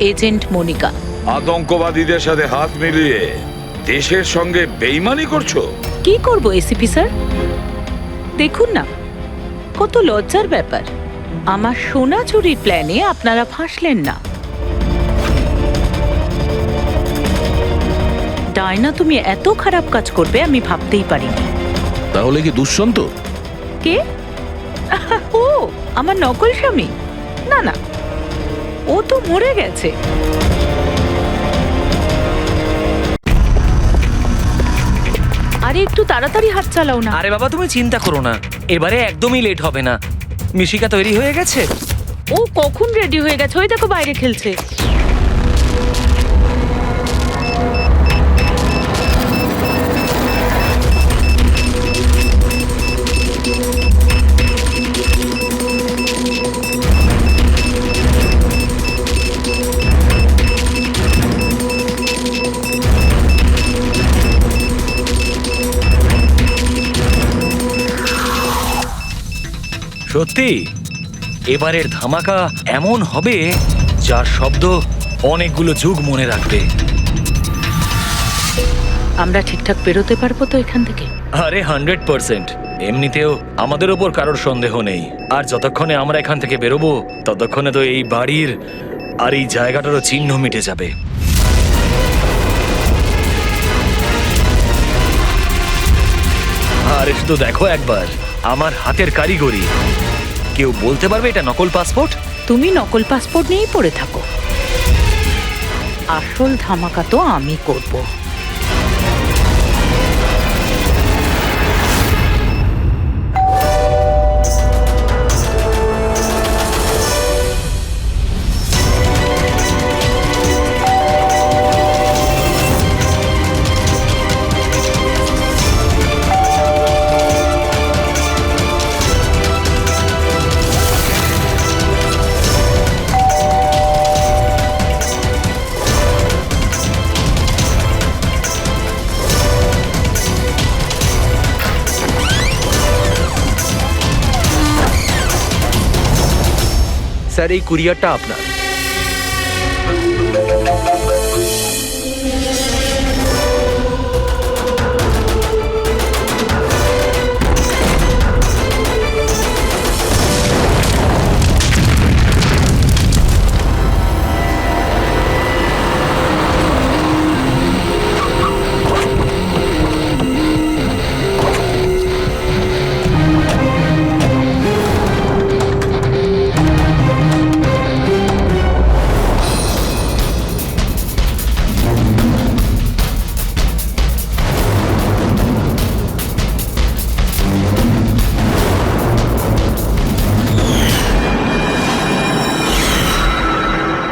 Agent Monika. আতঙ্কবাদীদের সাথে হাত মিলিয়ে দেশের সঙ্গে বেইমানি করছো? কি করব এসিপি স্যার? দেখুন না, কত লজ্জার ব্যাপার। আমার সোনা চুরির প্ল্যানে আপনারা ফাঁসলেন না। ডায়না, তুমি এত খারাপ কাজ করবে আমি ভাবতেই পারিনি। তাহলে কি দুষ্যন্ত? কে? ও আমার নকল স্বামী? না না, ও তো মরে গেছে। আরে একটু তাড়াতাড়ি হাত চালাও না। আরে বাবা, তুমি চিন্তা করো না, এবারে একদমই লেট হবে না। মিশিকা তৈরি হয়ে গেছে? ও কখন রেডি হয়ে গেছে, ওই দেখো বাইরে খেলছে। সত্যি এবারের ধামাকা এমন হবে যার শব্দ অনেকগুলো যুগ মনে রাখবে। আমরা ঠিকঠাক বেরোতে পারবো তো এখান থেকে? আরে 100%। এমনিতেও আমাদের ওপর কারোর সন্দেহ নেই, আর যতক্ষণে আমরা এখান থেকে বেরোবো ততক্ষণে তো এই বাড়ির আর এই জায়গাটারও চিহ্ন মিটে যাবে। আরে শুধু দেখো একবার আমার হাতের কারিগরি। কেউ বলতে পারবে এটা নকল পাসপোর্ট? তুমি নকল পাসপোর্ট নিয়েই পড়ে থাকো, আসল ধামাকা তো আমি করব। স্যার, এই কুরিয়ারটা আপনার।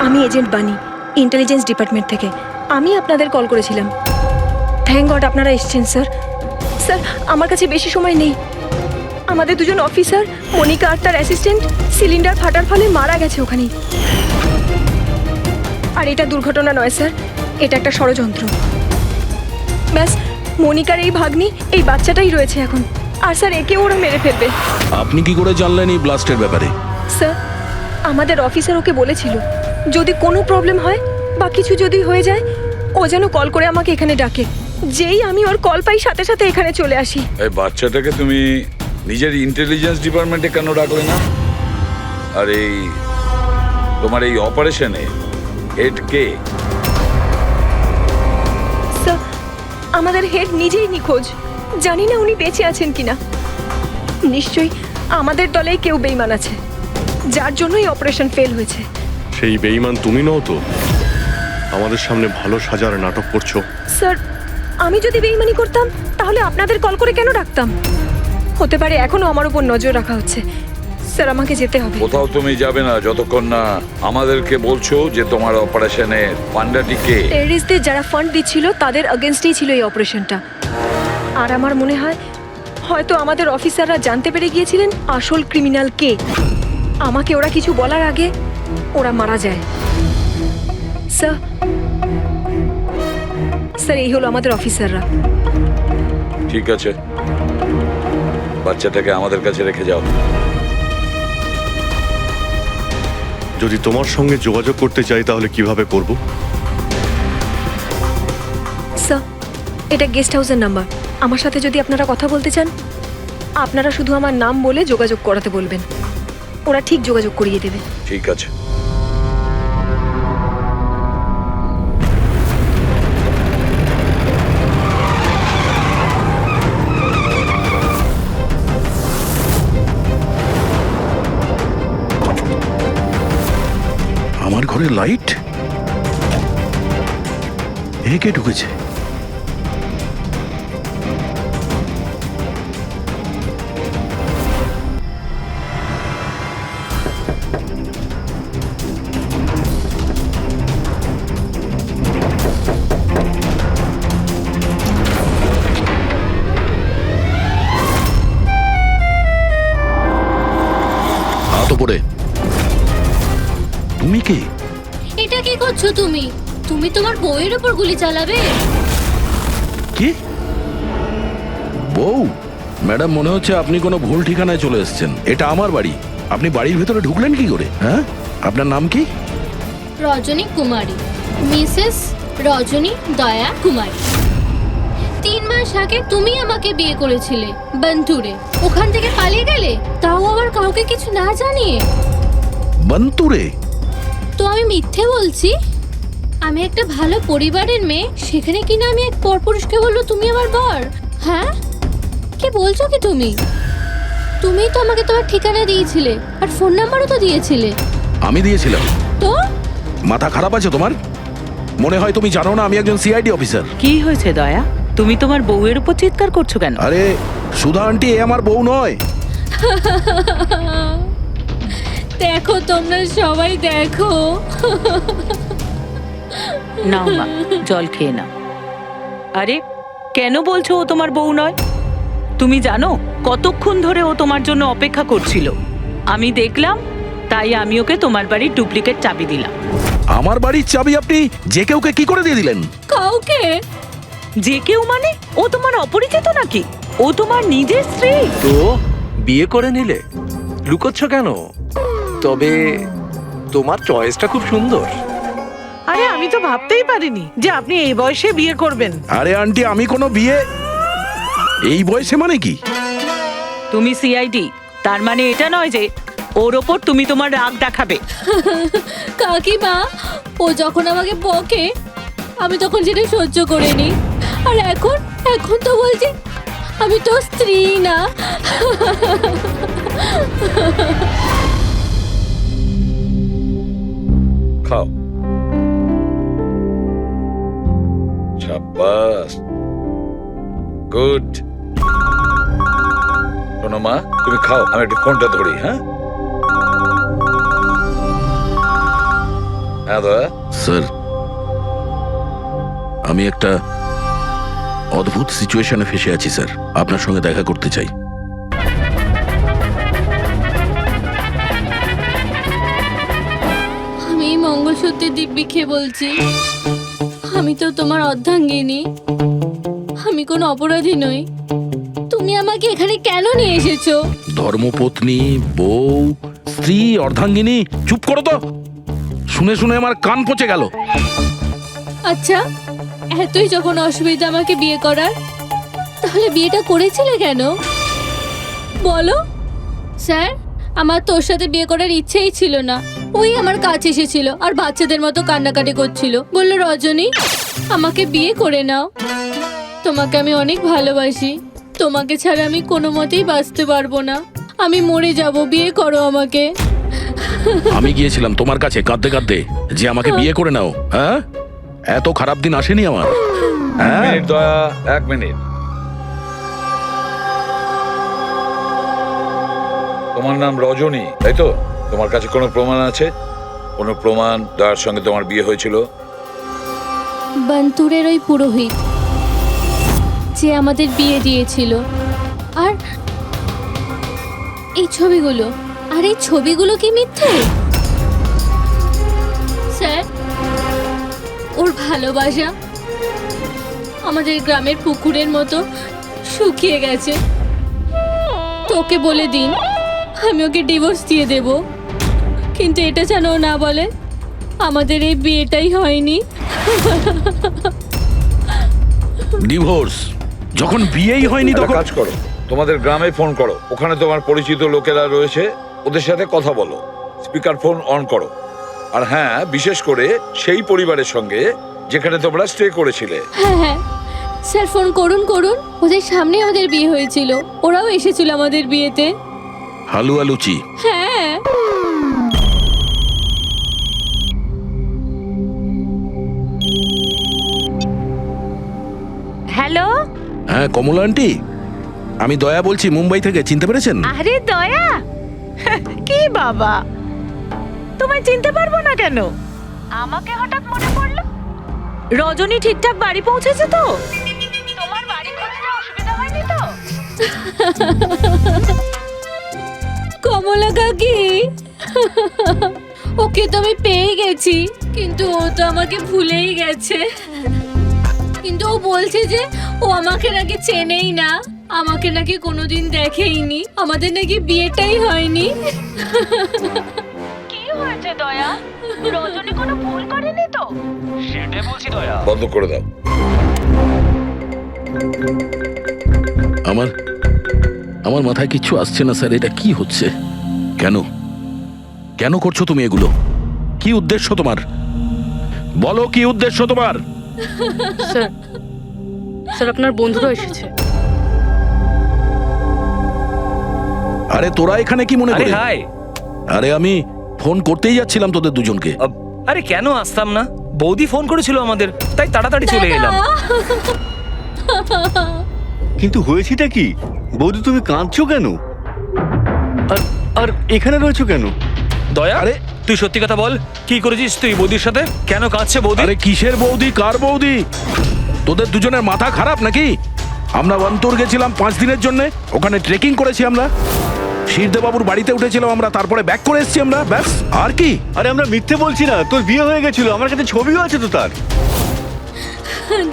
আমি এজেন্ট বানি, ইন্টেলিজেন্স ডিপার্টমেন্ট থেকে। আমি আপনাদের কল করেছিলাম। থ্যাংক গড আপনারা এসেছেন স্যার। স্যার, আমার কাছে বেশি সময় নেই। আমাদের দুজন অফিসার, মনিকা আর তার অ্যাসিস্ট্যান্ট, সিলিন্ডার ফাটার ফলে মারা গেছে ওখানেই। আর এটা দুর্ঘটনা নয় স্যার, এটা একটা ষড়যন্ত্র। ব্যাস, মনিকার এই ভাগ্নি, এই বাচ্চাটাই রয়েছে এখন। আর স্যার, একে ওরা মেরে ফেলবে। আপনি কি করে জানলেন এই ব্লাস্টের ব্যাপারে? স্যার, আমাদের অফিসার ওকে বলেছিল যদি কোনো প্রবলেম হয় বা কিছু যদি হয়ে যায় ও যেন কল করে আমাকে এখানে ডাকে। যেই আমি ওর কল পাই সাথে সাথে এখানে চলে আসি। এই বাচ্চাটাকে তুমি নিজের ইন্টেলিজেন্স ডিপার্টমেন্টে কেন ডাকলে না? আর এই তোমার এই অপারেশনে হেড কে? স্যার, আমাদের হেড নিজেই নিখোঁজ। জানি না উনি বেঁচে আছেন কিনা। নিশ্চয়ই আমাদের দলেই কেউ বেইমান আছে, যার জন্যই অপারেশন ফেল হয়েছে। সেই বেঈমান তুমি নও তো? আমাদের সামনে ভালো সাজার নাটক করছো। স্যার, আমি যদি বেইমানি করতাম তাহলে আপনাদের কল করে কেন ডাকতাম? হতে পারে এখনো আমার উপর নজর রাখা হচ্ছে। স্যার, আমাকে যেতে হবে। কোথাও তুমি যাবে না যতক্ষণ না আমাদেরকে বলছো যে তোমার অপারেশনের ফান্ডাটি কে। টেররিস্টদের যারা ফান্ড দিচ্ছিল তাদের এগেনস্টেই ছিল এই অপারেশনটা। আর আমার মনে হয় হয়তো আমাদের অফিসাররা জানতে পেরে গিয়েছিলেন আসল ক্রিমিনাল কে। আমাকে ওরা কিছু বলার আগে ওরা মারা যায়। স্যার, স্যার, এই হলো আমাদের অফিসাররা। ঠিক আছে, বাচ্চাটাকে আমাদের কাছে রেখে যাও। যদি তোমার সঙ্গে যোগাযোগ করতে চাই তাহলে কিভাবে করব? স্যার, এটা গেস্ট হাউসের নাম্বার। আমার সাথে যদি আপনারা কথা বলতে চান, আপনারা শুধু আমার নাম বলে যোগাযোগ করাতে বলবেন, ওরা ঠিক যোগাযোগ করিয়ে দেবে। ঠিক আছে। আমার ঘরে লাইট? এ কে ঢুকেছে? হাত উপরে। তুমি কে? এটা কি করছো তুমি? তুমি তোমার বউয়ের উপর গুলি চালাবে? কি? বউ? ম্যাডাম, মনে হচ্ছে আপনি কোনো ভুল ঠিকানায় চলে এসেছেন। এটা আমার বাড়ি। আপনি বাড়ির ভেতরে ঢুকলেন কি করে? হ্যাঁ, আপনার নাম কি? রজনী কুমারী, মিসেস রজনী দয়া কুমারী। 3 মাস আগে তুমি আমাকে বিয়ে করেছিলে বন্তুরে। ওখান থেকে পালিয়ে গেলে, তাও আবার কাউকে কিছু না জানিয়ে। বন্তুরে? তো আমি মিথ্যে বলছি? আমি একটা ভালো পরিবারের মেয়ে, সেখানে কিনা আমি এক পরপুরুষকে বলবো তুমি আমার বর? হ্যাঁ, কি বলছো কি তুমি? তুমি তো আমাকে তোমার ঠিকানা দিয়েছিলে, আর ফোন নাম্বারও তো দিয়েছিলে। আমি দিয়েছিলাম। তো মাথা খারাপ আছে তোমার? মনে হয় তুমি জানো না আমি একজন সিআইডি অফিসার। কি হয়েছে দয়া? তুমি তোমার বউয়ের উপর চিৎকার করছো কেন? আরে সুধা আন্টি, এ আমার বউ নয়। দেখো, তোমরা সবাই দেখো। নাও মা, জল খেয়ে নাও। আরে কেন বলছো ও তোমার বউ নয়? তুমি জানো কতক্ষণ ধরে ও তোমার জন্য অপেক্ষা করছিল? আমি দেখলাম, তাই আমি ওকে তোমার বাড়ির ডুপ্লিকেট চাবি দিলাম। আমার বাড়ির চাবি আপনি যে কেউকে কি করে দিয়ে দিলেন? কাউকে? যে কেউ মানে? ও তোমার অপরিচিত নাকি? ও তোমার নিজের স্ত্রী। তো বিয়ে করে নিলে? লুকোচ্ছ কেন? তবে তোমার চয়েসটা খুব সুন্দর। আরে আমি তো ভাবতেই পারিনি যে আপনি এই বয়সে বিয়ে করবেন। আরে আন্টি, আমি কোনো বিয়ে এই বয়সে মানে কি? তুমি সিআইডি, তার মানে এটা নয় যে ওর ওপর তুমি তোমার রাগ দেখাবে। কাকিমা, ও যখন আমাকে বকে আমি তখন সেটা সহ্য করে নি, আর এখন এখন তো বলছি আমি তো স্ত্রী না। খাও। শাবাশ, গুড। শোনো মা, তুমি খাও, আমি একটু ফোনটা ধরি। হ্যাঁ হ্যাঁ দয়া। স্যার, আমি একটা অদ্ভুত সিচুয়েশনে ফেসে আছি স্যার, আপনার সঙ্গে দেখা করতে চাই। আমি এই মঙ্গলসূত্রের দিব্যি খেয়ে বলছি, আমি তো তোমার অর্ধাঙ্গিনী, আমি কোনো অপরাধী নই। তুমি আমাকে এখানে কেন নিয়ে এসেছো? ধর্মপত্নী, বউ, স্ত্রী, অর্ধাঙ্গিনী, চুপ করো তো। শুনে শুনে আমার কান পচে গেল। আচ্ছা, এতই যখন অসুবিধা আমাকে বিয়ে করার, তাহলে বিয়েটা করেছিলে কেন বলো? স্যার, আমার তোর সাথে বিয়ে করার ইচ্ছেই ছিল না। ওই আমার কাছে এসেছিল আর বাচ্চাদের মতো কান্নাকাটি করছিল, বলল রজনী আমাকে বিয়ে করে নাও, তোমাকে আমি অনেক ভালোবাসি, তোমাকে ছাড়া আমি কোনো মতেই বাঁচতে পারবো না, আমি মরে যাব, বিয়ে করো আমাকে। আমি গিয়েছিলাম তোমার কাছে কাঁদতে কাঁদতে যে আমাকে বিয়ে করে নাও। হ্যাঁ, এত খারাপ দিন আসেনি আমার। হ্যাঁ, মিনিট দয়া, 1 মিনিট। তোমার নাম রজনী, তাই তো? তোমার কাছে কোনো প্রমাণ আছে? কোনো প্রমাণ দয়ার সঙ্গে তোমার বিয়ে হয়েছিল? বন্তুরের ওই পুরোহিত যে আমাদের বিয়ে দিয়েছিল, আর এই ছবিগুলো, আর এই ছবিগুলো কি মিথ্যে? স্যার, ওর ভালোবাসা আমাদের গ্রামের পুকুরের মতো শুকিয়ে গেছে। তোকে বলে দিন আমি ওকে ডিভোর্স দিয়ে দেব, কিন্তু এটা যেন ও না বলে আমাদের এই বিয়েটাই হয়নি। ডিভোর্স যখন বিয়েই হয়নি একটা তখন কাজ করো, তোমাদের গ্রামে ফোন করো, ওখানে তোমার পরিচিত লোকেরা রয়েছে, ওদের সাথে কথা বলো, স্পিকার ফোন অন করো। আর হ্যাঁ, বিশেষ করে সেই পরিবারের সঙ্গে যেখানে তোমরা স্টে করেছিলে। হ্যাঁ হ্যাঁ স্যার, ফোন করুন করুন। ওদের সামনে আমাদের বিয়ে হয়েছিল, ওরাও এসেছিল আমাদের বিয়েতে। হালুয়া লুচি। হ্যাঁ হ্যালো, হ্যাঁ কমলা আন্টি, আমি দয়া বলছি মুম্বাই থেকে, চিনতে পেরেছেন? আরে দয়া, কি বাবা, তোমায় চিনতে পারবো না কেন? আমাকে হঠাৎ মনে পড়লো। রজনী ঠিকঠাক বাড়ি পৌঁছেছে তো? তোমার বাড়ি খুঁজতে অসুবিধা হয়নি তো? কমলা কাকি, ওকে তো আমি পেয়ে গেছি, কিন্তু ও তো আমাকে ভুলেই গেছে। কিন্তু ও বলছে যে ও আমাকে নাকি চেনেই না, আমাকে নাকি কোনোদিন দেখেইনি, আমাদের নাকি বিয়েটাই হয়নি। কি হয়েছে দয়া? রজনী কোনো ভুল করেনি তো? সেটাই বলছি দয়া। বন্ধ করে দাও। আমার আমার মাথায় কিচ্ছু আসছে না স্যার, এটা কি হচ্ছে? কেন কেন করছো তুমি এগুলো? কি উদ্দেশ্য তোমার? বলো কি উদ্দেশ্য তোমার? স্যার, স্যার আপনার বন্ধুরা এসেছে। আরে তোরা এখানে কি মনে আরে করে? হাই। আরে আমি ফোন করতেই যাচ্ছিলাম তোদের দুজনকে। আরে কেন আসতাম না, বৌদি ফোন করেছিল আমাদের, তাই তাড়াতাড়ি চলে এলাম। কিন্তু হয়েছেটা কি? বৌদি তুমি কাঁদছো কেন? আর আর এখানে রয়েছো কেন? দয়া, আরে তুই সত্যি কথা বল, কি করেছিস তুই বৌদির সাথে? কেন কাঁদছে বৌদি? আরে কিসের বৌদি, কার বৌদি? তোদের দুজনের মাথা খারাপ নাকি? আমরা বন্তর গেছিলাম 5 দিনের জন্য, ওখানে ট্রেকিং করেছি আমরা, শিরদেবাবুর বাড়িতে উঠেছিলাম আমরা, তারপরে ব্যাক করে এসেছি আমরা, ব্যাস। আর কি? আরে আমরা মিথ্যে বলছি না, তোর বিয়ে হয়ে গেছিল, আমার কাছে ছবিও আছে তো তার।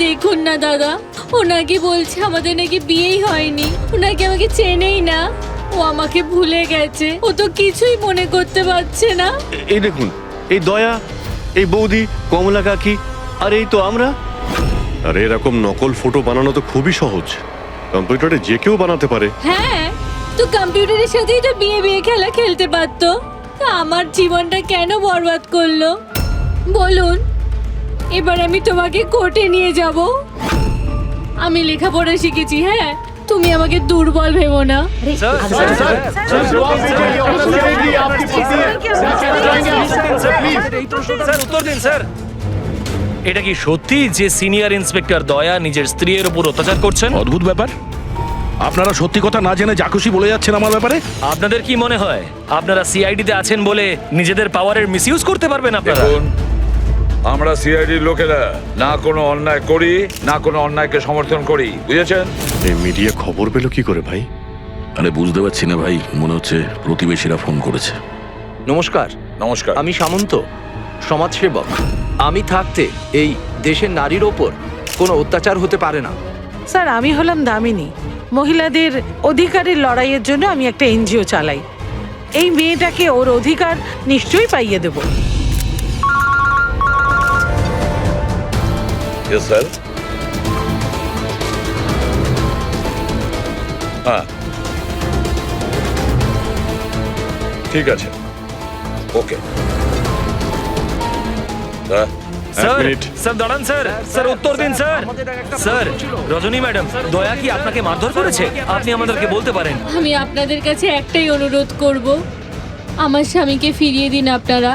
দেখুন না দাদা, ও নাকি বলছে আমাদের নাকি বিয়েই হয়নি, ও নাকি আমাকে চেনেই না, ও আমাকে ভুলে গেছে, ও তো কিছুই মনে করতে পারছে না। এই দেখুন, এই দয়া, এই বৌদি, কমলা কাকি, আর এই তো আমরা। আরে এরকম নকল ফটো বানানো তো খুবই সহজ, কম্পিউটারে যে কেউ বানাতে পারে। হ্যাঁ, তো কম্পিউটারের সাথেই তো বিয়ে বিয়ে খেলা খেলতে পারতো, তা আমার জীবনটা কেন বরবাদ করলো বলুন? এবার আমি তোমাকে কোর্টে নিয়ে যাব। আমি লেখাপড়া শিখেছি, হ্যাঁ, তুমি আমাকে দুর্বল ভেবো না। স্যার, স্যার, স্যার, স্যার, উত্তর দিন স্যার। এটা কি সত্যি যে সিনিয়র ইন্সপেক্টর দয়া নিজের স্ত্রীর উপর অত্যাচার করছেন? অদ্ভুত ব্যাপার, আপনারা সত্যি কথা না জেনে যা খুশি বলে যাচ্ছেন আমার ব্যাপারে। আপনাদের কি মনে হয় আপনারা সিআইডিতে আছেন বলে নিজেদের পাওয়ারের মিসইউজ করতে পারবেন আপনারা? দেখুন, আমরা সিআইডির লোকেরা না কোনো অন্যায় করি, না কোনো অন্যায়কে সমর্থন করি, বুঝেছেন? এই মিডিয়া খবর পেলো কি করে ভাই? আরে বুঝতে পারছি না ভাই, মনে হচ্ছে প্রতিবেশীরা ফোন করেছে। নমস্কার, নমস্কার। আমি সামন্ত, সমাজসেবক। আমি থাকতে এই দেশের নারীর ওপর কোনো অত্যাচার হতে পারে না। স্যার, আমি হলাম দামিনী, মহিলাদের অধিকারের লড়াইয়ের জন্য আমি একটা এনজিও চালাই। এই মেয়েটাকে ওর অধিকার নিশ্চয়ই পাইয়ে দেব। Yes sir. হ্যাঁ, ঠিক আছে, ওকে। Sir, minute. স্যার দাঁড়ান স্যার, স্যার উত্তর দিন স্যার। স্যার, রজনী ম্যাডাম, দয়া কি আপনাকে মারধর করেছে? আপনি আমাদেরকে বলতে পারেন। আমি আপনাদের কাছে একটাই অনুরোধ করব, আমার স্বামীকে ফিরিয়ে দিন আপনারা,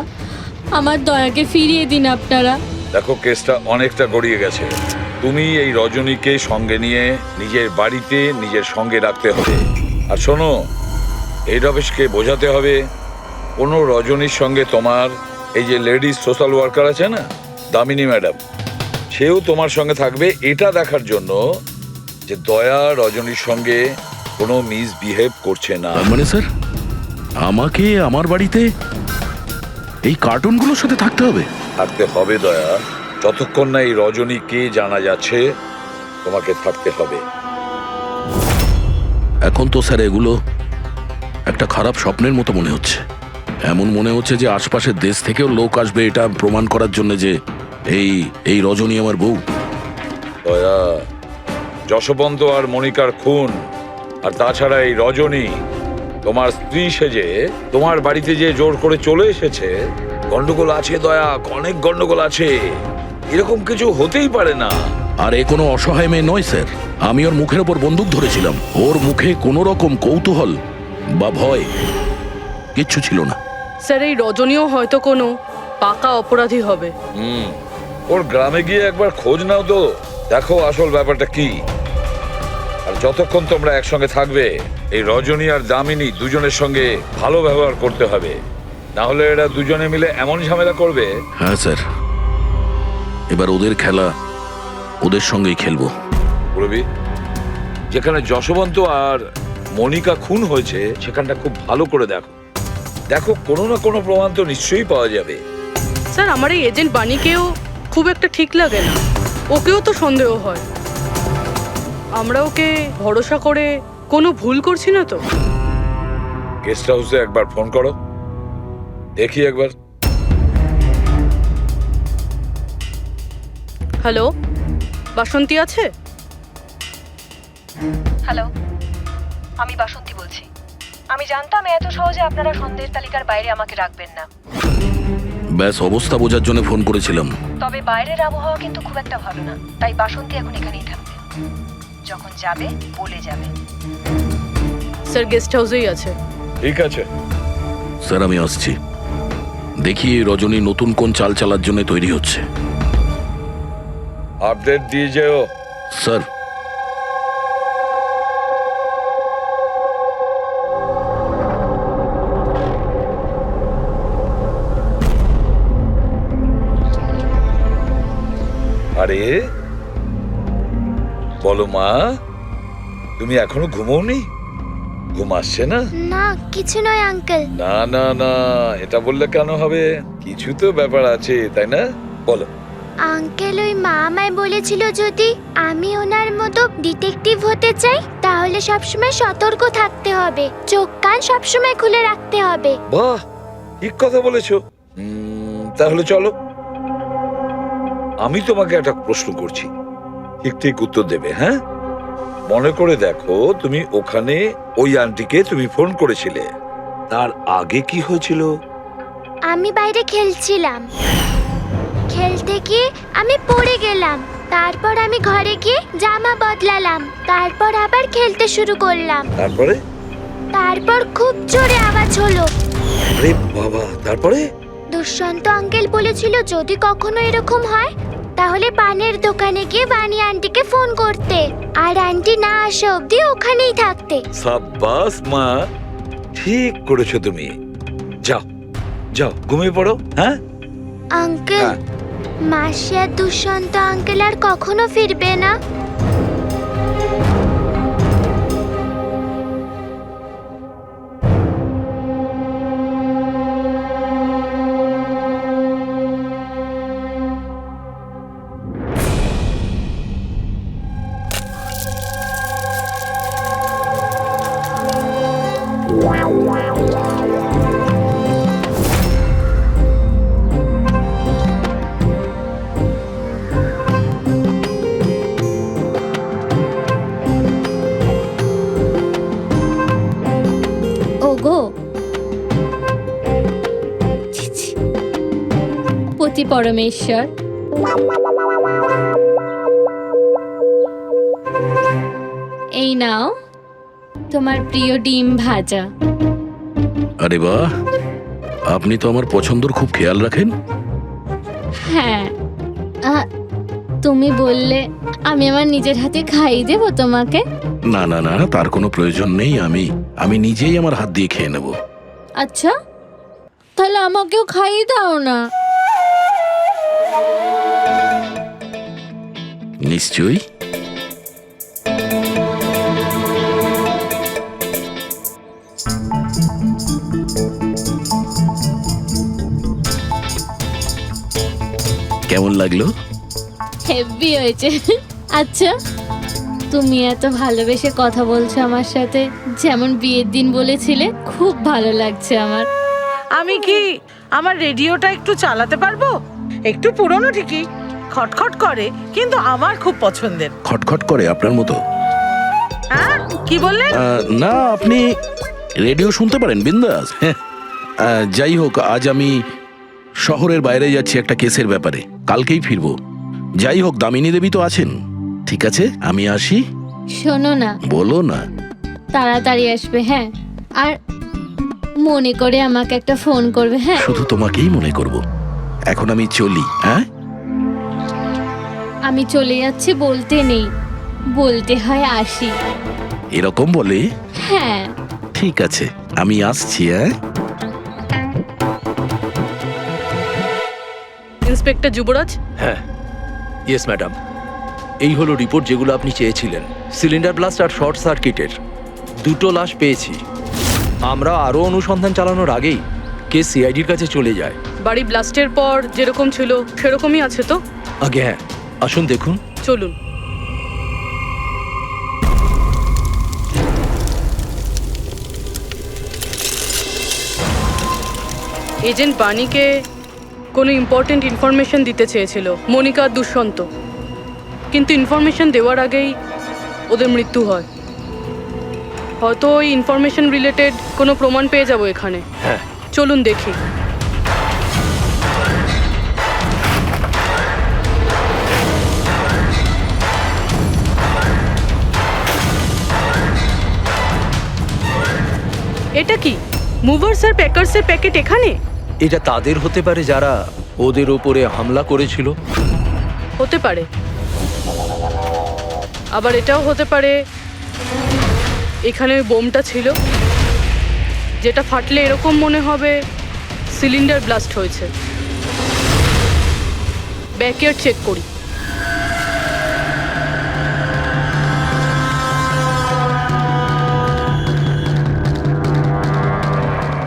আমার দয়াকে ফিরিয়ে দিন আপনারা। দেখো, কেসটা অনেকটা গড়িয়ে গেছে, তুমি এই রজনীকে সঙ্গে নিয়ে নিজের বাড়িতে নিজের সঙ্গে রাখতে হবে। আর শোনো, হেড অফিসকে বোঝাতে হবে কোনো রজনীর সঙ্গে তোমার এই যে লেডিস সোশ্যাল ওয়ার্কার আছে না, দামিনী ম্যাডাম, সেও তোমার সঙ্গে থাকবে, এটা দেখার জন্য যে দয়া রজনীর সঙ্গে কোনো মিসবিহেভ করছে না। তার মানে স্যার আমাকে আমার বাড়িতে এই কার্টুনগুলোর সাথে থাকতে হবে? থাকতে হবে দয়া, যতক্ষণ না এই রজনী কে জানা যাচ্ছে, তোমাকে থাকতে হবে। এখন তো স্যার এগুলো একটা খারাপ স্বপ্নের মতো মনে হচ্ছে। এমন মনে হচ্ছে যে আশপাশের দেশ থেকেও লোক আসবে এটা প্রমাণ করার জন্য যে এই রজনী আমার বউ। দয়া, যশবন্ত আর মনিকার খুন, আর তাছাড়া এই রজনী তোমার স্ত্রী সেজে তোমার বাড়িতে যে জোর করে চলে এসেছে, গন্ডগোল আছে দয়া, অনেক গন্ডগোল আছে। এরকম কিছু হতেই পারে না। আর এ কোনো অসহায় মেয়ে নয় স্যার। আমি ওর মুখের ওপর বন্দুক ধরেছিলাম, ওর মুখে কোনো রকম কৌতূহল বা ভয় কিচ্ছু ছিল না। স্যার এই রজনীও হয়তো কোনো পাকা অপরাধী হবে। ওর গ্রামে গিয়ে একবার খোঁজ নাও তো, দেখো আসল ব্যাপারটা কি। আর যতক্ষণ তোমরা একসঙ্গে থাকবে, এই রজনী আর দামিনী দুজনের সঙ্গে ভালো ব্যবহার করতে হবে, না হলে এরা দুজনে মিলে এমন ঝামেলা করবে। হ্যাঁ স্যার, এবার ওদের খেলা ওদের সঙ্গেই খেলবো। রবি, যেখানে যশবন্ত আর মনিকা খুন হয়েছে সেখানটা খুব ভালো করে দেখো। দেখো কোনো না কোনো প্রমাণ তো নিশ্চয়ই পাওয়া যাবে। স্যার আমার এই এজেন্ট বাণীকেও খুব একটা ঠিক লাগে না, ওকেও তো সন্দেহ হয়। আমরা ওকে ভরসা করে কোনো ভুল করছি না তো? গেস্ট হাউসে একবার ফোন করো, দেখি একবার। হ্যালো, বাসন্তী আছে? হ্যালো, আমি বাসন্তী বলছি। আমি জানতাম এত সহজে আপনারা সন্দেহের তালিকার বাইরে আমাকে রাখবেন না। ব্যাস অবস্থা বোঝার জন্য ফোন করেছিলাম। তবে বাইরের আবহাওয়া কিন্তু খুব একটা ভালো না, তাই বাসন্তী এখন এখানেই থাকবে। যখন যাবে বলে যাবে। স্যার গেস্ট হাউসেই আছে। ঠিক আছে স্যার আমি আসছি। দেখি এই রজনী নতুন কোন চাল চালার জন্য তৈরি হচ্ছে। আপডেট দিয়ে যেও। স্যার আরে বলো মা, তুমি এখনো ঘুমোওনি? ঘুম আসছে না? না কিছু নয় আঙ্কেল। না না না, এটা বললে কেন হবে? কিছু তো ব্যাপার আছে, তাই না? বলো। আঙ্কেল ওই মা আমায় বলেছিল যদি আমি ওনার মতো ডিটেকটিভ হতে চাই তাহলে সবসময় সতর্ক থাকতে হবে, চোখ কান সবসময় খুলে রাখতে হবে। বাহ, ঠিক কথা বলেছো। তাহলে চলো, আমি তোমাকে একটা প্রশ্ন করছি, ঠিক ঠিক উত্তর দেবে। হ্যাঁ, মনে করে দেখো, তুমি ওখানে ওই আন্টিকে তুমি ফোন করেছিলে, তার আগে কি হয়েছিল? আমি বাইরে খেলছিলাম, খেলতে গিয়ে আমি পড়ে গেলাম, তারপর আমি ঘরে গিয়ে জামা বদলালাম, তারপর আবার খেলতে শুরু করলাম। তারপর খুব জোরে আওয়াজ হলো। আরে বাবা, তারপরে? দুষ্যন্ত আঙ্কেল বলেছিল যদি কখনো এরকম হয় তাহলে পানের দোকানে গিয়ে বানি আন্টিকে ফোন করতে, আর আন্টি না আসা অবধি ওখানেই থাকতে। সাব্বাস মা, ঠিক করেছো তুমি। যাও যাও, ঘুমিয়ে পড়ো। হ্যাঁ আঙ্কেল, মাসি আর দুষ্যন্ত আঙ্কেল আর কখনো ফিরবে না? ওগো ছি, ছি। পতি পরমেশ্বর, এই নাও তোমার প্রিয় ডিম ভাজা। আরে বাহ, আপনি তো আমার পছন্দর খুব খেয়াল রাখেন। হ্যাঁ, তুমি বললে আমি আমার নিজের হাতে খাইয়ে দেবো তোমাকে। না না না, তার কোনো প্রয়োজন নেই। আমি নিজেই আমার হাত দিয়ে খেয়ে নেব। আচ্ছা, তাহলে আমাকেও খাইয়ে দাও না। নিশ্চয়ই। কেমন লাগলো? হেভি হয়েছে। আচ্ছা, তুমি এত ভালোবেসে কথা বলছো আমার সাথে, যেমন বিয়ের দিন বলেছিলে, খুব ভালো লাগছে আমার। আমি কি আমার রেডিওটা একটু চালাতে পারবো? একটু পুরনো ঠিকই, খটখট করে, কিন্তু আমার খুব পছন্দের। খটখট করে আপনার মতো? হ্যাঁ, কি বললেন? না, আপনি রেডিও শুনতে পারেন বিন্দাস। যাই হোক, আজ আমি শহরের বাইরে যাচ্ছি একটা কেসের ব্যাপারে, কালকেই ফিরবো। যাই হোক, দামিনী দেবী তো আছেন। ঠিক আছে, আমি আসি। শোনো না, বলো না। তাড়াতাড়ি আসবে, হ্যাঁ? আর মনে করে আমাকে একটা ফোন করবে, হ্যাঁ? শুধু তোমাকেই মনে করব। এখন আমি চলি। হ্যাঁ, আমি চলে যাচ্ছি বলতে নেই, বলতে হয় আসি। এরকম বলে? হ্যাঁ। ঠিক আছে, আমি আসছি। হ্যাঁ, ইন্সপেক্টর যুবরাজ, হ্যাঁ, ইয়েস ম্যাডাম। এই হলো রিপোর্ট যেগুলো আপনি চেয়েছিলেন। সিলিন্ডার ব্লাস্ট আর শর্ট সার্কিটের দুটো লাশ পেয়েছি। আমরা আরও অনুসন্ধান চালানোর আগেই কেস সিআইডির কাছে চলে যায়। বাড়ি ব্লাস্টের পর যেরকম ছিল সেরকমই আছে তো? আগে হ্যাঁ, আসুন দেখুন। চলুন। এজেন্ট বাণীকে কোনো ইম্পর্টেন্ট ইনফরমেশন দিতে চেয়েছিল মনিকা আর দুষ্যন্ত, কিন্তু ইনফরমেশন দেওয়ার আগেই ওদের মৃত্যু হয়। হয়তো ওই ইনফরমেশন রিলেটেড কোনো প্রমাণ পেয়ে যাবো এখানে। হ্যাঁ, চলুন দেখি। এটা কি মুভার্স আর প্যাকার্সের প্যাকেট এখানে? এটা তাদের হতে পারে যারা ওদের ওপরে হামলা করেছিল। হতে পারে, আবার এটাও হতে পারে এখানে ওই বোমটা ছিল, যেটা ফাটলে এরকম মনে হবে সিলিন্ডার ব্লাস্ট হয়েছে। ব্যাকইয়ার্ড চেক করি।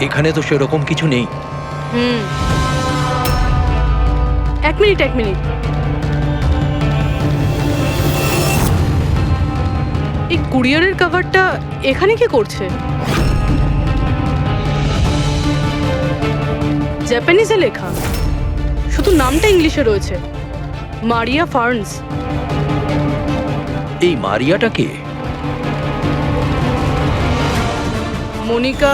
এখানে তো সেরকম কিছু নেই। এক মিনিট। এই কুরিয়ারের কভারটা এখানে কি করছে? জাপানিজে লেখা, শুধু নামটা ইংলিশে রয়েছে, মারিয়া ফার্নস। এই মারিয়াটা কে? মনিকা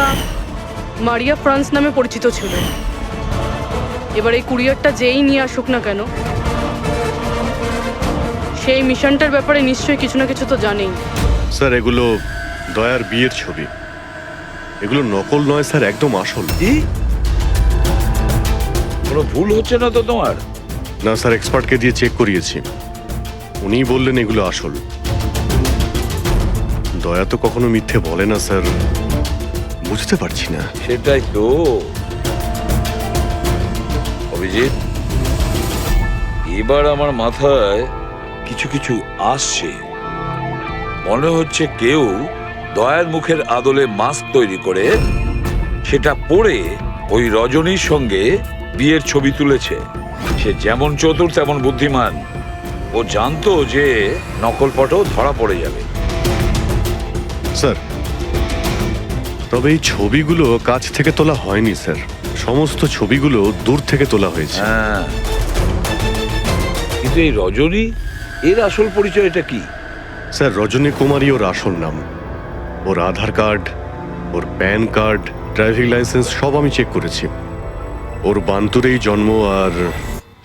মারিয়া ফ্রান্স নামে পরিচিত ছিল। এবার এই কুরিয়ারটা যেই নিয়ে আসুক না কেন, সেই মিশনটার ব্যাপারে নিশ্চয়ই কিছু না কিছু তো জানেই। স্যার, এগুলো দয়ার বিয়ের ছবি। এগুলো নকল নয় স্যার, একদম আসল। কি? কোনো ভুল হচ্ছে না তো তোমার? না স্যার, এক্সপার্টকে দিয়ে চেক করিয়েছি, উনিই বললেন এগুলো আসল। দয়া তো কখনো মিথ্যে বলে না স্যার, বুঝতে পারছি না। সেটাই তো অভিজিৎ, এবার আমার মাথায় কিছু কিছু আসছে। মনে হচ্ছে কেউ দয়ার মুখের আদলে মাস্ক তৈরি করে সেটা পরে ওই রজনীর সঙ্গে বিয়ের ছবি তুলেছে। সে যেমন চতুর তেমন বুদ্ধিমান। ও জানতো যে নকল ফটো ধরা পড়ে যাবে। স্যার, তবে এই ছবিগুলো কাছ থেকে তোলা হয়নি স্যার, সমস্ত ছবিগুলো দূর থেকে তোলা হয়েছে। হ্যাঁ, কিন্তু এই রজনী, এর আসল পরিচয়টা কি? স্যার, রজনী কুমারী ওর আসল নাম। ওর আধার কার্ড, ওর প্যান কার্ড, ড্রাইভিং লাইসেন্স সব আমি চেক করেছি। ওর বান্তুরেই জন্ম আর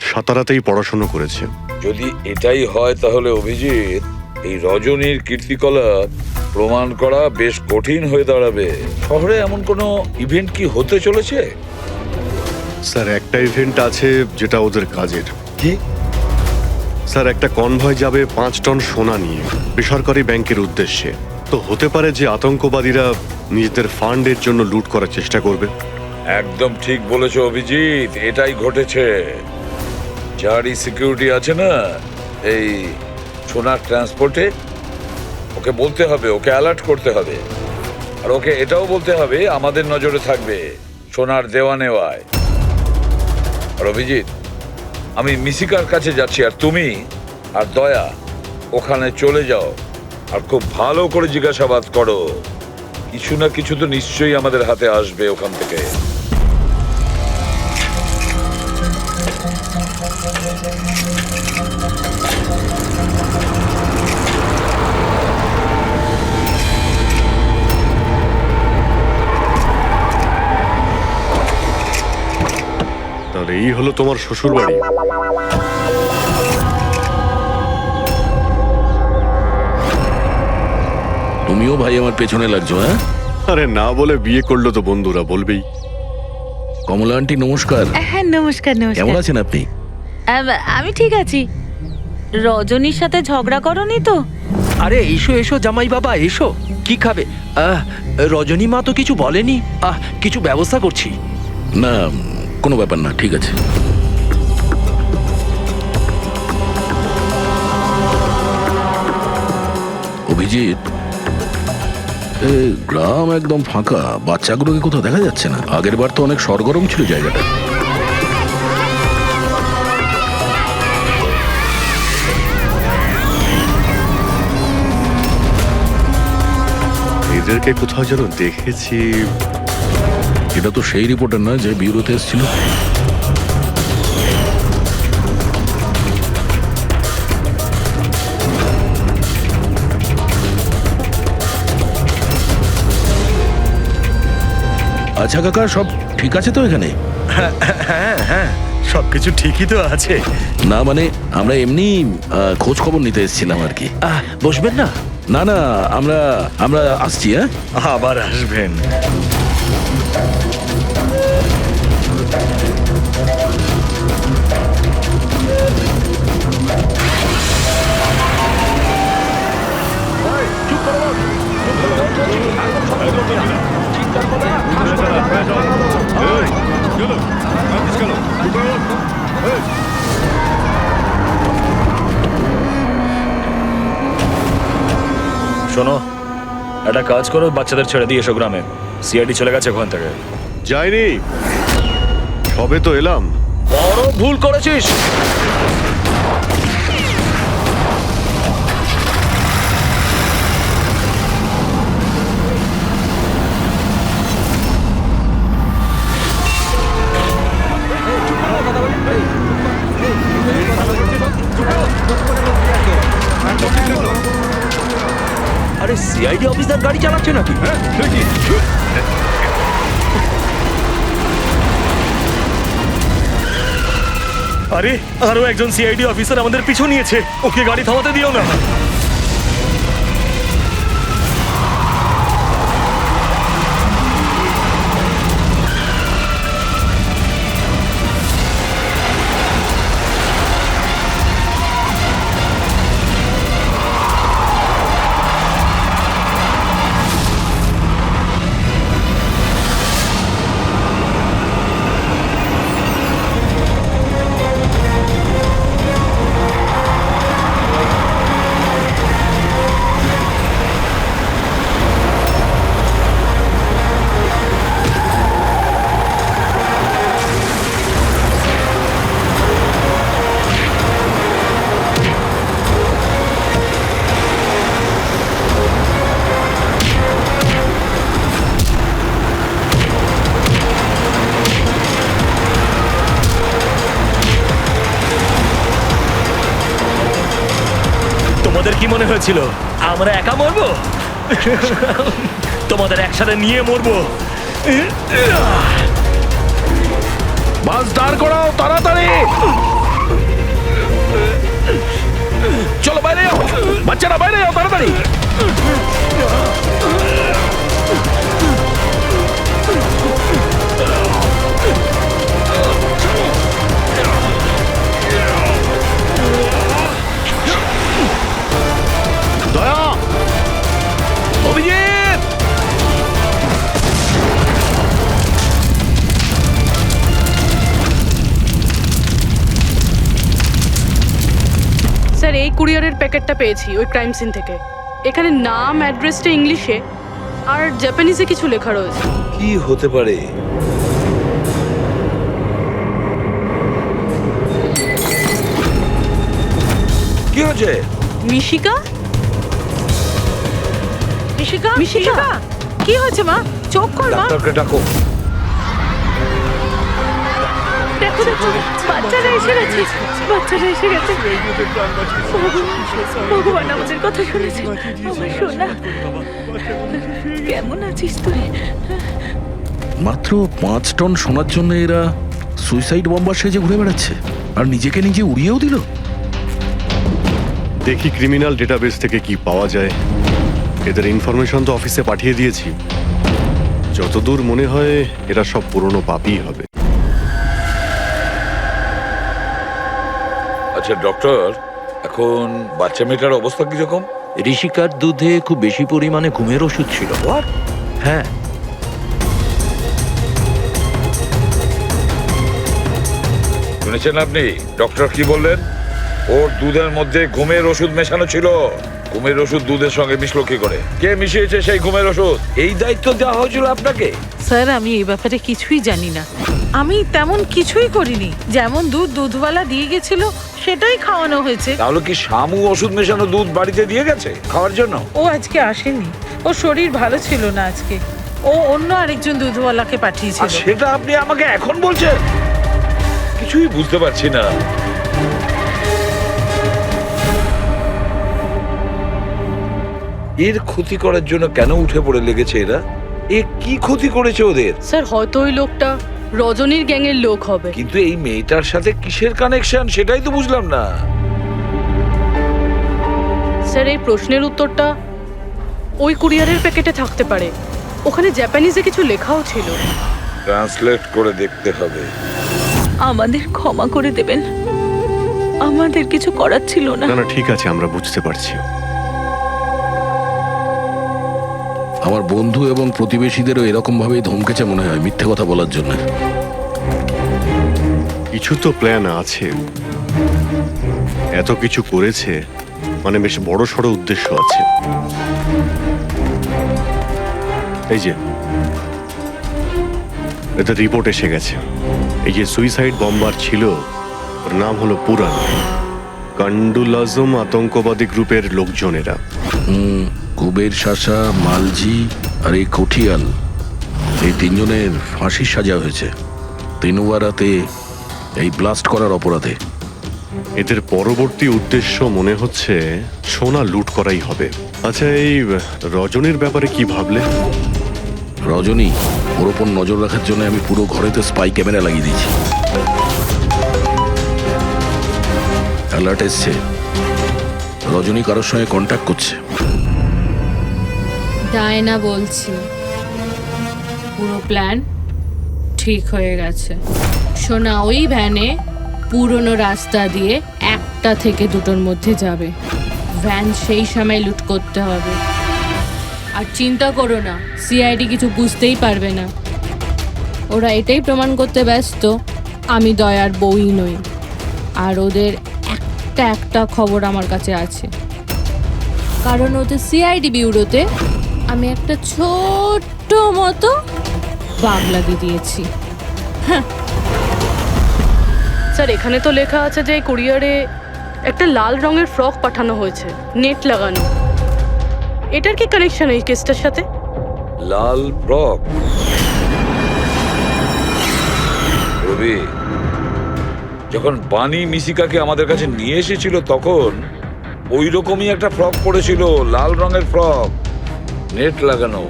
সাতারাতেই পড়াশোনা করেছে। যদি এটাই হয় তাহলে অভিজিৎ, এই রজনীর কীর্তিকলাপ প্রমাণ করা বেশ কঠিন হয়ে দাঁড়াবে। শহরে এমন কোনো ইভেন্ট কি হতে চলেছে? স্যার, একটা ইভেন্ট আছে যেটা ওদের কাজের। কি? স্যার, একটা কনভয় যাবে 5 টন সোনা নিয়ে বেসরকারি ব্যাংকের উদ্দেশ্যে। তো হতে পারে যে আতঙ্কবাদীরা নিজেদের ফান্ডের জন্য লুট করার চেষ্টা করবে। একদম ঠিক বলেছো অভিজিৎ, এটাই ঘটেছে। যারই সিকিউরিটি আছে না এই সোনার ট্রান্সপোর্টে, ওকে বলতে হবে, ওকে অ্যালার্ট করতে হবে। আর ওকে এটাও বলতে হবে আমাদের নজরে থাকবে সোনার দেওয়া নেওয়ায়। আর অভিজিৎ, আমি মিশিকার কাছে যাচ্ছি, আর তুমি আর দয়া ওখানে চলে যাও আর খুব ভালো করে জিজ্ঞাসাবাদ করো। কিছু না কিছু তো নিশ্চয়ই আমাদের হাতে আসবে ওখান থেকে। এই হলো তোমার শ্বশুর বাড়ি। তুমিও ভাই আমার পেছনে লাগছো, হ্যাঁ? আরে না বলে বিয়ে করলো তো বন্ধুরা বলবেই। কমলা আন্টি নমস্কার। হ্যাঁ নমস্কার কেমন নমস্কার। আছেন আপনি? আমি ঠিক আছি। রজনীর সাথে ঝগড়া করনি তো? আরে এসো এসো জামাই বাবা এসো, কি খাবে? রজনী মা তো কিছু বলেনি। কিছু ব্যবস্থা করছি। না, কোনো ব্যাপার না, ঠিক আছে। অভিজিৎ, গ্রাম একদম ফাঁকা, বাচ্চাগুলোকে কোথাও দেখা যাচ্ছে না। আগের বার তো অনেক সরগরম ছিল জায়গাটা। এদেরকে কোথাও যেন দেখেছি। এটা তো সেই রিপোর্টার না যে ব্যুরোতে এসেছিল। আচ্ছা কাকা, সব ঠিক আছে তো এখানে? হ্যাঁ হ্যাঁ, সবকিছু ঠিকই তো আছে। না মানে আমরা এমনি খোঁজ খবর নিতে এসেছিলাম আর কি। বসবেন না? না না, আমরা আমরা আসছি। হ্যাঁ, আবার আসবেন। শোনো, একটা কাজ করো, বাচ্চাদের ছেড়ে দিয়ে এসো গ্রামে। সিআইডি চলে গেছে ওখান থেকে। যাইনি, সবে তো এলাম। বড় ভুল করেছিস। আরে সিআইডি অফিসার গাড়ি চালাচ্ছে নাকি? আরে আরো একজন সিআইডি অফিসার আমাদের পিছু নিয়েছে, ওকে গাড়ি থামাতে দিও না। তোমাদের কি মনে হয়েছিল আমরা একা মরবো? তোমাদের একসাথে নিয়ে মরবো। বাস দাঁড় করাও তাড়াতাড়ি। চলো বাইরে যাও, বাচ্চারা বাইরে যাও তাড়াতাড়ি। দয়া, অভিজিৎ, স্যার এই কুরিয়ারের প্যাকেটটা পেয়েছি ওই ক্রাইম সিন থেকে। এখানে নাম অ্যাড্রেসটা ইংলিশে আর জাপানিজে কিছু লেখা রয়েছে। কি হতে পারে? কি হচ্ছে? মিশিকা? মিশিকা, মিশিকা? মিশিকা, কি হয়েছে মা? চোখ খোল মা। ডাক্তারকে ডাকো। দেখো দেখো, বাচ্চারা এসে গেছে, বাচ্চারা এসে গেছে। ভগবান আমাদের কথা শুনেছে। আমার সোনা, কেমন আছিস তুই? মাত্র 5 টন সোনার জন্য এরা সুইসাইড বম্বার সেজে ঘুরে বেড়াচ্ছে আর নিজেকে নিজে উড়িয়েও দিল। দেখি ক্রিমিনাল ডেটাবেস থেকে কি পাওয়া যায়। এদের ইনফরমেশন তো অফিসে পাঠিয়ে দিয়েছি। যতদূর মনে হয় এরা সব পুরনো পাপই হবে। আচ্ছা ডক্টর, এখন বাচ্চা মেয়েটার অবস্থা কিরকম? ঋষিকার দুধে খুব বেশি পরিমাণে ঘুমের ওষুধ ছিল। হ্যাঁ, শুনেছেন আপনি ডক্টর কি বললেন? ওর দুধের মধ্যে ঘুমের ওষুধ মেশানো ছিল। ঘুমের ওষুধ দুধের সঙ্গে মিশলো কি করে? কে মিশিয়েছে সেই ঘুমের ওষুধ? এই দায়িত্ব দেওয়া হয়েছিল আপনাকে? স্যার আমি এই ব্যাপারে কিছুই জানি না। আমি তেমন কিছুই করিনি। যেমন দুধ দুধওয়ালা দিয়ে গেছিল সেটাই খাওয়ানো হয়েছে। তাহলে কি শামু ওষুধ মেশানো দুধ বাড়িতে দিয়ে গেছে খাওয়ার জন্য? ও আজকে আসেনি, ওর শরীর ভালো ছিল না আজকে। ও অন্য আরেকজন দুধওয়ালাকে আর পাঠিয়েছিল। সেটা আপনি আমাকে এখন বলছেন? কিছুই বুঝতে পারছি না। এর ক্ষতি করার জন্য কেন উঠে পড়ে লেগেছে এরা? এ কি ক্ষতি করেছে ওদের? স্যার হয়তো ওই লোকটা রজনীর গ্যাংয়ের লোক হবে। কিন্তু এই মেয়েটার সাথে কিসের কানেকশন সেটাই তো বুঝলাম না। স্যার এই প্রশ্নের উত্তরটা ওই কুরিয়ারের প্যাকেটে থাকতে পারে। ওখানে জাপানিজে কিছু লেখাও ছিল। ট্রান্সলেট করে দেখতে হবে। আমাদের ক্ষমা করে দেবেন, আমাদের কিছু করার ছিল না। না না ঠিক আছে, আমরা বুঝতে পারছি। আমার বন্ধু এবং প্রতিবেশীদেরও এরকম ভাবেই ধমকেছে মনে হয় মিথ্যে কথা বলার জন্য। কিছু তো প্ল্যান আছে। এত কিছু করেছে মানে বেশ বড় সড় উদ্দেশ্য আছে। এই যে এদের রিপোর্ট এসে গেছে। এই যে সুইসাইড বম্বার ছিল ওর নাম হলো পুরান। কান্ডুল আজম আতঙ্কবাদী গ্রুপের লোকজনেরা। কুবের শাসা, মালজি আর এই কঠিয়াল, এই তিনজনের ফাঁসির সাজা হয়েছে তিনুয়ারাতে এই ব্লাস্ট করার অপরাধে। এদের পরবর্তী উদ্দেশ্য মনে হচ্ছে সোনা লুট করাই হবে। আচ্ছা এই রজনীর ব্যাপারে কি ভাবলে? রজনী, ওর ওপর নজর রাখার জন্য আমি পুরো ঘরেতে স্পাই ক্যামেরা লাগিয়ে দিয়েছি। অ্যালার্ট এসছে, রজনী কারোর সঙ্গে কন্ট্যাক্ট করছে। ডায়না বলছি, পুরো প্ল্যান ঠিক হয়ে গেছে। সোনা ওই ভ্যানে পুরনো রাস্তা দিয়ে 1টা থেকে 2টোর মধ্যে যাবে। ভ্যান সেই সময় লুট করতে হবে। আর চিন্তা করো না, সিআইডি কিছু বুঝতেই পারবে না। ওরা এটাই প্রমাণ করতে ব্যস্ত আমি দয়ার বউই নই। আর ওদের একটা খবর আমার কাছে আছে, কারণ ওদের সিআইডি ব্যুরোতে আমি একটা ছোট্ট মতো বাগলা দিয়ে দিয়েছি। স্যার এখানে তো লেখা আছে যে কুরিয়ারে একটা লাল রঙের ফ্রক পাঠানো হয়েছে, নেট লাগানো। এটার কি কানেকশন এই কেসটার সাথে? লাল ফ্রক? রবি, যখন বানি মিশিকাকে আমাদের কাছে নিয়ে এসেছিল তখন ওই রকমই একটা ফ্রক পরেছিল, লাল রঙের ফ্রক, নেট লাগানো।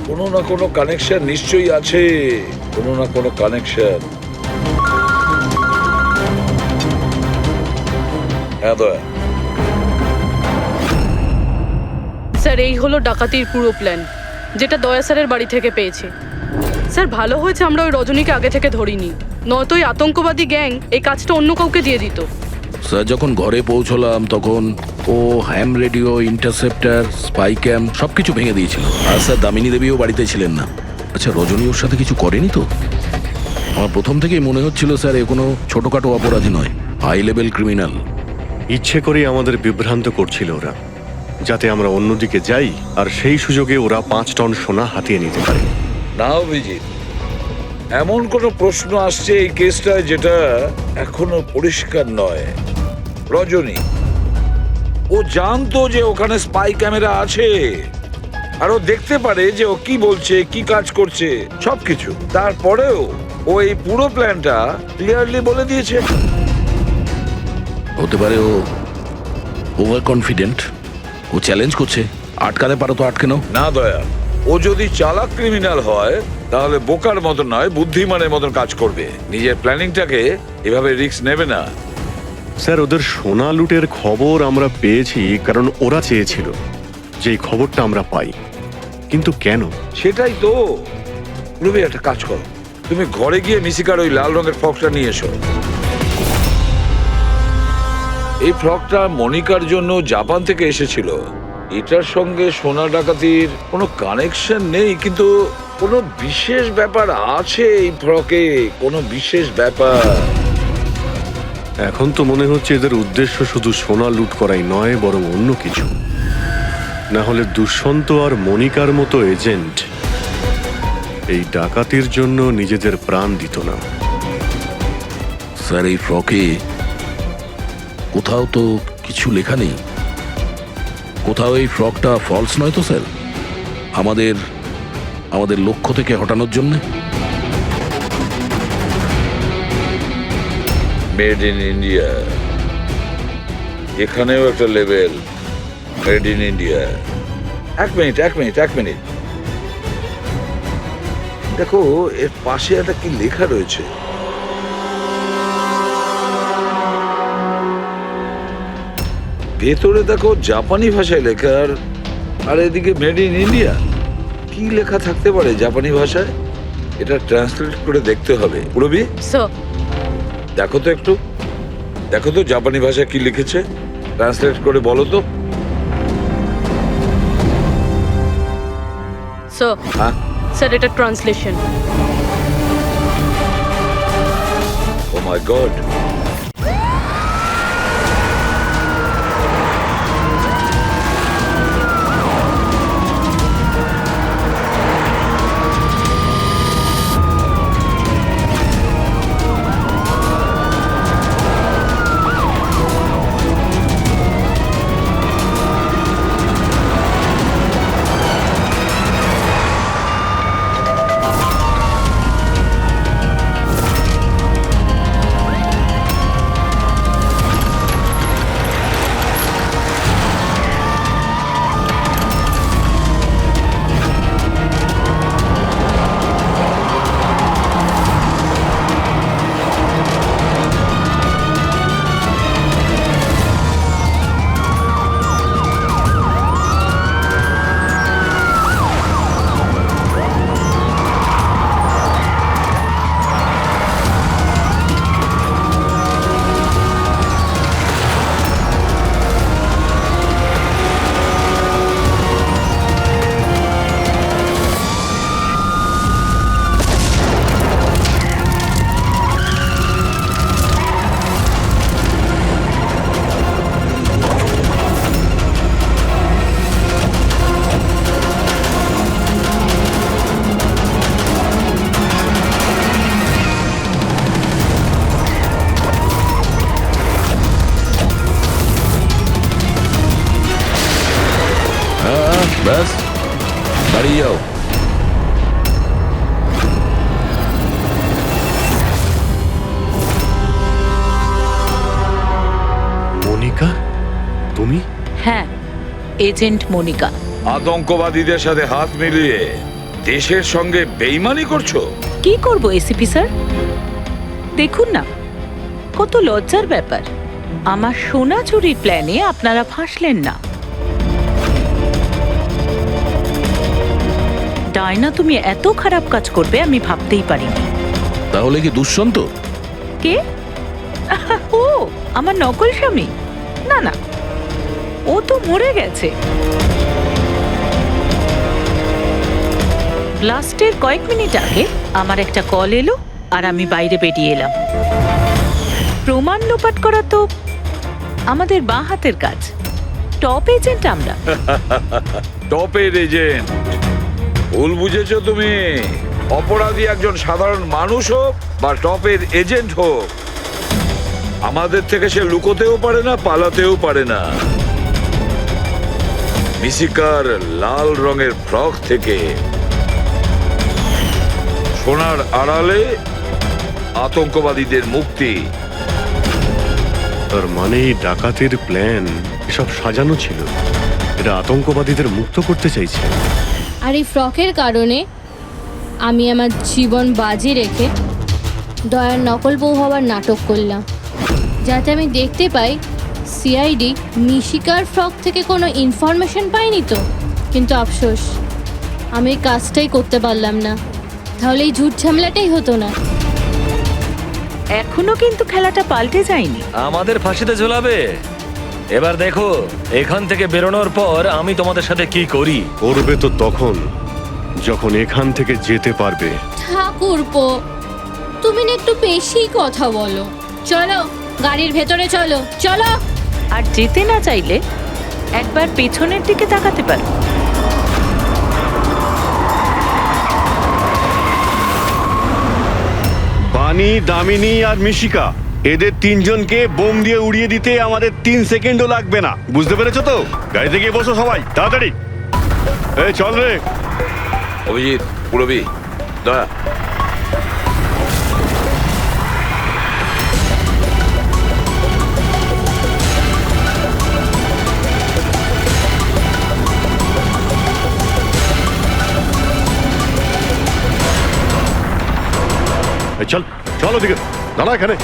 কোনো না কোনো কানেকশন নিশ্চয়ই আছে, কোনো না কোনো কানেকশন। হ্যাঁ দয়া। স্যার এই হলো ডাকাতির পুরো প্ল্যান, যেটা দয়া স্যারের বাড়ি থেকে পেয়েছি। স্যার ভালো হয়েছে আমরা ওই রজনীকে আগে থেকে ধরিনি, নয়তো ওই আতঙ্কবাদী গ্যাং এই কাজটা অন্য কাউকে দিয়ে দিত। স্যার যখন ঘরে পৌঁছলাম তখন ও হ্যাম রেডিও, ইন্টারসেপ্টার, স্পাই ক্যাম সবকিছু ভেঙে দিয়েছিল। আর স্যার দামিনী দেবীও বাড়িতে ছিলেন না। আচ্ছা রজনী ওর সাথে কিছু করেনি তো? আমার প্রথম থেকেই মনে হচ্ছিল স্যার এ কোনো ছোটখাটো অপরাধী নয়, হাই লেভেল ক্রিমিনাল। ইচ্ছে করেই আমাদের বিভ্রান্ত করছিল ওরা, যাতে আমরা অন্যদিকে যাই আর সেই সুযোগে ওরা 5 টন সোনা হাতিয়ে নিতে পারে। না অভিজিৎ, এমন কোনো প্রশ্ন আসছে এই কেসটায় যেটা এখনো পরিষ্কার নয়। রজনী, ও জানতো যে ওখানে স্পাই ক্যামেরা আছে, আর ও দেখতে পারে যে ও কি বলছে, কি কাজ করছে, সবকিছু। তারপরেও ও এই পুরো প্ল্যানটা ক্লিয়ারলি বলে দিয়েছে। হতে পারে ও ওভার কনফিডেন্ট, ও চ্যালেঞ্জ করছে। আটকাতে পারো তো আটকে নাও। না দয়া, ও ও যদি চালাক ক্রিমিনাল হয় তাহলে বোকার মতন নয়, বুদ্ধিমানের মতন কাজ করবে। নিজের প্ল্যানিংটাকে এভাবে রিস্ক নেবে না। স্যার, ওদের সোনা লুটের খবর আমরা পেয়েছি কারণ ওরা চেয়েছিল যে এই খবরটা আমরা পাই। কিন্তু কেন? সেটাই তো। রবি, একটা কাজ করো, তুমি ঘরে গিয়ে মিশিকার ওই লাল রঙের ফ্রকটা নিয়ে এসো। এই ফ্রকটা মনিকার জন্য জাপান থেকে এসেছিল। এটার সঙ্গে সোনা ডাকাতির কোনো কানেকশন নেই, কিন্তু কোনো বিশেষ ব্যাপার আছে এই ফ্রকে, কোনো বিশেষ ব্যাপার। এখন তো মনে হচ্ছে এদের উদ্দেশ্য শুধু সোনা লুট করাই নয়, বরং অন্য কিছু। না হলে দুষ্যন্ত আর মনিকার মতো এজেন্ট এই ডাকাতির জন্য নিজেদের প্রাণ দিত না। স্যার, এই ফ্রকে কোথাও তো কিছু লেখা নেই। কোথাও এই ফ্রকটা ফলস নয় তো স্যার? আমাদের লক্ষ্য থেকে হটানোর জন্য? মেড ইন ইন্ডিয়া, এখানেও একটা লেভেল মেড ইন ইন্ডিয়া। এক মিনিট দেখো, এর পাশে একটা কি লেখা রয়েছে। ভেতরে দেখো জাপানি ভাষায় লেখা, আর এদিকে মেড ইন ইন্ডিয়া। কি লেখা থাকতে পারে জাপানি ভাষায়? এটা ট্রান্সলেট করে দেখতে হবে। পুরবি, স্যার, দেখো তো জাপানি ভাষায় কি লিখেছে, ট্রান্সলেট করে বলো তো। স্যার, হ্যাঁ, স্যার এটা ট্রান্সলেশন। ও মাই গড। ব্যাস, বাড়ি যাও। মনিকা, তুমি? হ্যাঁ, এজেন্ট মনিকা। আতঙ্কবাদীদের সাথে হাত মিলিয়ে দেশের সঙ্গে বেইমানি করছো? কি করব এসিপি স্যার? দেখুন না, কত লজ্জার ব্যাপার। আমার সোনা চুরির প্ল্যানে আপনারা ফাঁসলেন না। ডায়না, তুমি এত খারাপ কাজ করবে আমি ভাবতেই পারিনি। তাহলে কি দুষ্যন্ত? কে? ও আমার নকল স্বামী? না না, ও তো মরে গেছে। ব্লাস্টের কয়েক মিনিট আগে আমার একটা কল এলো আর আমি বাইরে বেরিয়ে এলাম। প্রমাণ লোপাট করা তো আমাদের বাঁ হাতের কাজ। টপ এজেন্ট আমরা। টপের এজেন্ট? ভুল বুঝেছো তুমি। অপরাধী একজন সাধারণ মানুষ হোক বা টপের এজেন্ট হোক, আমাদের থেকে সে লুকোতেও পারে না, পালাতেও পারে না। মিশিকার লাল রঙের ফ্রক থেকে সোনার আড়ালে আতঙ্কবাদীদের মুক্তি। তার মানে এই ডাকাতির প্ল্যান এসব সাজানো ছিল। এরা আতঙ্কবাদীদের মুক্ত করতে চাইছে। আর এই ফ্রকের কারণে আমি আমার জীবন বাজি রেখে দয়ার নকল বউ হওয়ার নাটক করলাম, যাতে আমি দেখতে পাই সিআইডি নিশিকার ফ্রক থেকে কোনো ইনফরমেশন পাইনি তো। কিন্তু আফসোস, আমি এই কাজটাই করতে পারলাম না, তাহলে এই ঝুট ঝামেলাটাই হতো না। এখনো কিন্তু খেলাটা পাল্টে যায়নি। আমাদের ফাঁসিতে ঝোলাবে। এবার দেখো এখান থেকে বেরোনোর পর আমি তোমাদের সাথে কি করি। করবে তো তখন যখন এখান থেকে যেতে পারবে। ঠাকুরপো, তুমি না একটু বেশি কথা বলো। চলো গাড়ির ভেতরে চলো, চলো। আর যেতে না চাইলে একবার পেছনের দিকে তাকাতে পারো। বানি, দামিনী আর মিশিকা, এদের তিনজনকে বোম দিয়ে উড়িয়ে দিতে আমাদের 3 সেকেন্ডও লাগবে না। বুঝতে পেরেছো তো? গাড়িতে গিয়ে বসো সবাই, তাড়াতাড়ি। এই চল রে। অভিজিৎ, পুরবী, দয়া। এই চল, চল ওদিকে, দাঁড়া এখানে।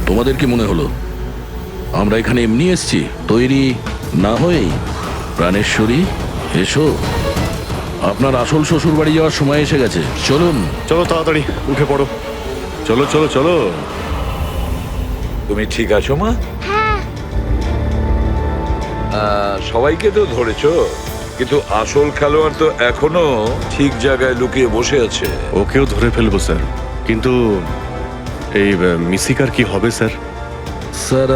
তোমাদের কি মনে হলো আমরা এখানে এমনি এসছি? তৈরি না হয়েই? প্রাণেশ্বরী, এসো, আপনার আসল শ্বশুর বাড়ি যাওয়ার সময় এসে গেছে। চলুন। চলো তাড়াতাড়ি উঠে পড়ো। চলো চলো চলো। তুমি ঠিক আছো মা? হ্যাঁ। সবাইকে তো ধরেছো, কিন্তু আসল খেলোয়াড় তো এখনো ঠিক জায়গায় লুকিয়ে বসে আছে। ওকেও ধরে ফেলবো স্যার, কিন্তু এই মিশিকার কি হবে স্যার? স্যার,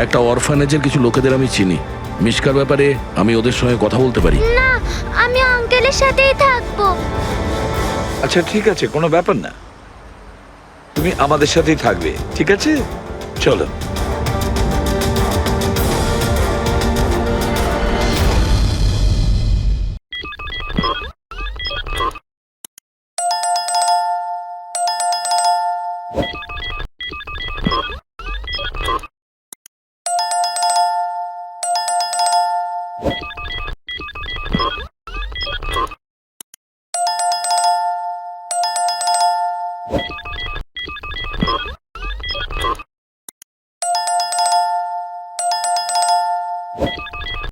একটা অরফানেজের কিছু লোকেদের আমি চিনি। মিশকার ব্যাপারে আমি ওদের সঙ্গে কথা বলতে পারি। না, আমি আঙ্কেলের সাথেই থাকবো। আচ্ছা ঠিক আছে, কোনো ব্যাপার না, তুমি আমাদের সাথেই থাকবে, ঠিক আছে? চলো।